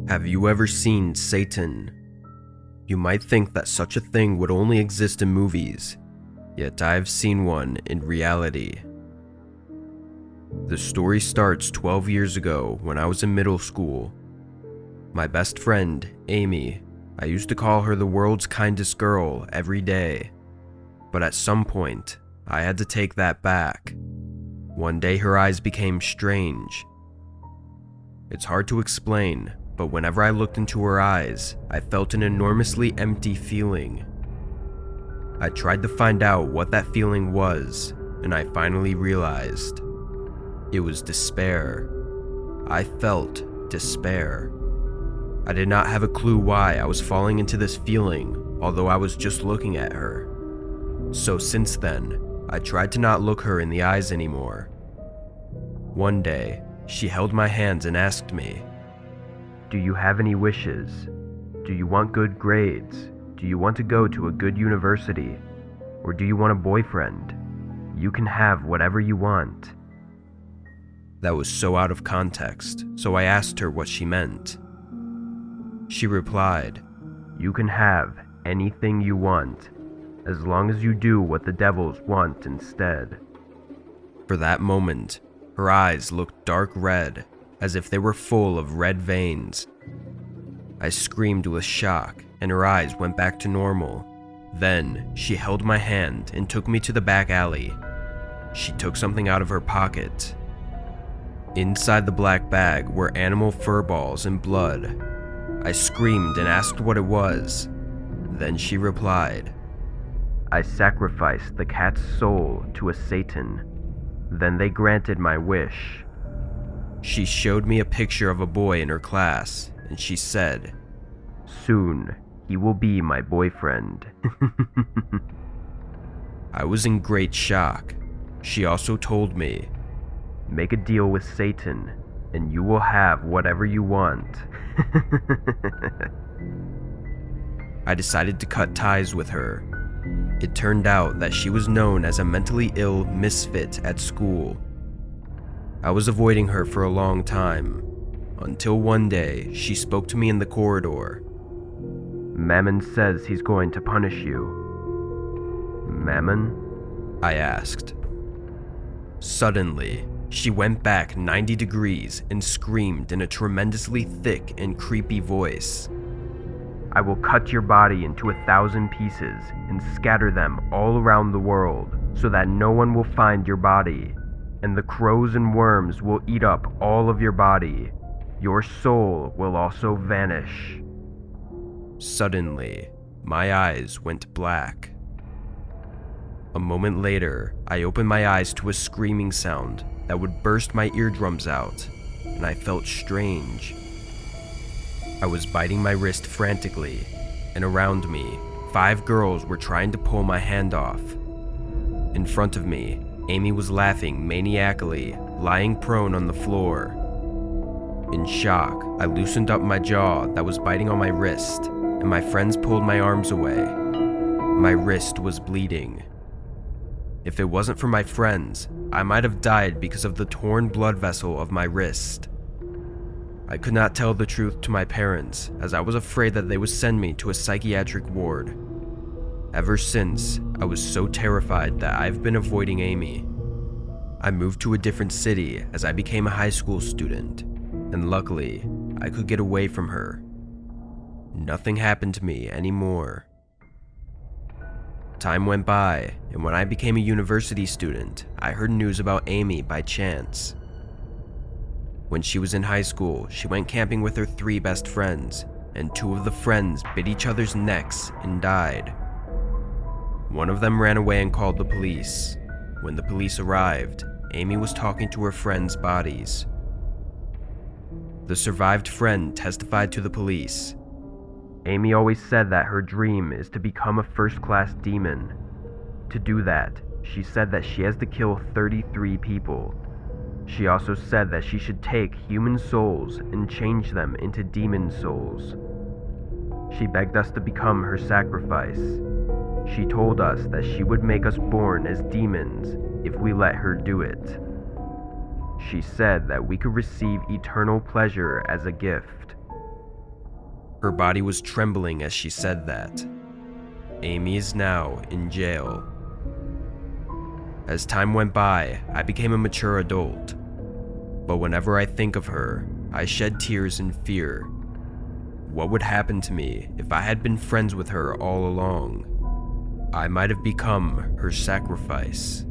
Have you ever seen Satan? You might think that such a thing would only exist in movies, yet I've seen one in reality. The story starts 12 years ago when I was in middle school. My best friend, Amy, I used to call her the world's kindest girl every day, but at some point, I had to take that back. One day her eyes became strange. It's hard to explain, but whenever I looked into her eyes, I felt an enormously empty feeling. I tried to find out what that feeling was, and I finally realized. It was despair. I felt despair. I did not have a clue why I was falling into this feeling, although I was just looking at her. So since then, I tried to not look her in the eyes anymore. One day, she held my hands and asked me, "Do you have any wishes? Do you want good grades? Do you want to go to a good university? Or do you want a boyfriend? You can have whatever you want." That was so out of context, so I asked her what she meant. She replied, "You can have anything you want, as long as you do what the devils want instead." For that moment, her eyes looked dark red, as if they were full of red veins. I screamed with shock, and her eyes went back to normal. Then, she held my hand and took me to the back alley. She took something out of her pocket. Inside the black bag were animal fur balls and blood. I screamed and asked what it was. Then she replied, "I sacrificed the cat's soul to a Satan. Then they granted my wish." She showed me a picture of a boy in her class, and she said, "Soon, he will be my boyfriend." I was in great shock. She also told me, "Make a deal with Satan, and you will have whatever you want." I decided to cut ties with her. It turned out that she was known as a mentally ill misfit at school. I was avoiding her for a long time, until one day she spoke to me in the corridor. "Mammon says he's going to punish you." "Mammon?" I asked. Suddenly, she went back 90 degrees and screamed in a tremendously thick and creepy voice, "I will cut your body into 1,000 pieces and scatter them all around the world so that no one will find your body, and the crows and worms will eat up all of your body. Your soul will also vanish." Suddenly, my eyes went black. A moment later, I opened my eyes to a screaming sound that would burst my eardrums out, and I felt strange. I was biting my wrist frantically, and around me, 5 girls were trying to pull my hand off. In front of me, Amy was laughing maniacally, lying prone on the floor. In shock, I loosened up my jaw that was biting on my wrist, and my friends pulled my arms away. My wrist was bleeding. If it wasn't for my friends, I might have died because of the torn blood vessel of my wrist. I could not tell the truth to my parents, as I was afraid that they would send me to a psychiatric ward. Ever since, I was so terrified that I've been avoiding Amy. I moved to a different city as I became a high school student, and luckily, I could get away from her. Nothing happened to me anymore. Time went by, and when I became a university student, I heard news about Amy by chance. When she was in high school, she went camping with her 3 best friends, and 2 of the friends bit each other's necks and died. One of them ran away and called the police. When the police arrived, Amy was talking to her friends' bodies. The survived friend testified to the police. "Amy always said that her dream is to become a first-class demon. To do that, she said that she has to kill 33 people. She also said that she should take human souls and change them into demon souls. She begged us to become her sacrifice. She told us that she would make us born as demons if we let her do it. She said that we could receive eternal pleasure as a gift. Her body was trembling as she said that. Amy is now in jail. As time went by, I became a mature adult. But whenever I think of her, I shed tears in fear. What would happen to me if I had been friends with her all along? I might have become her sacrifice.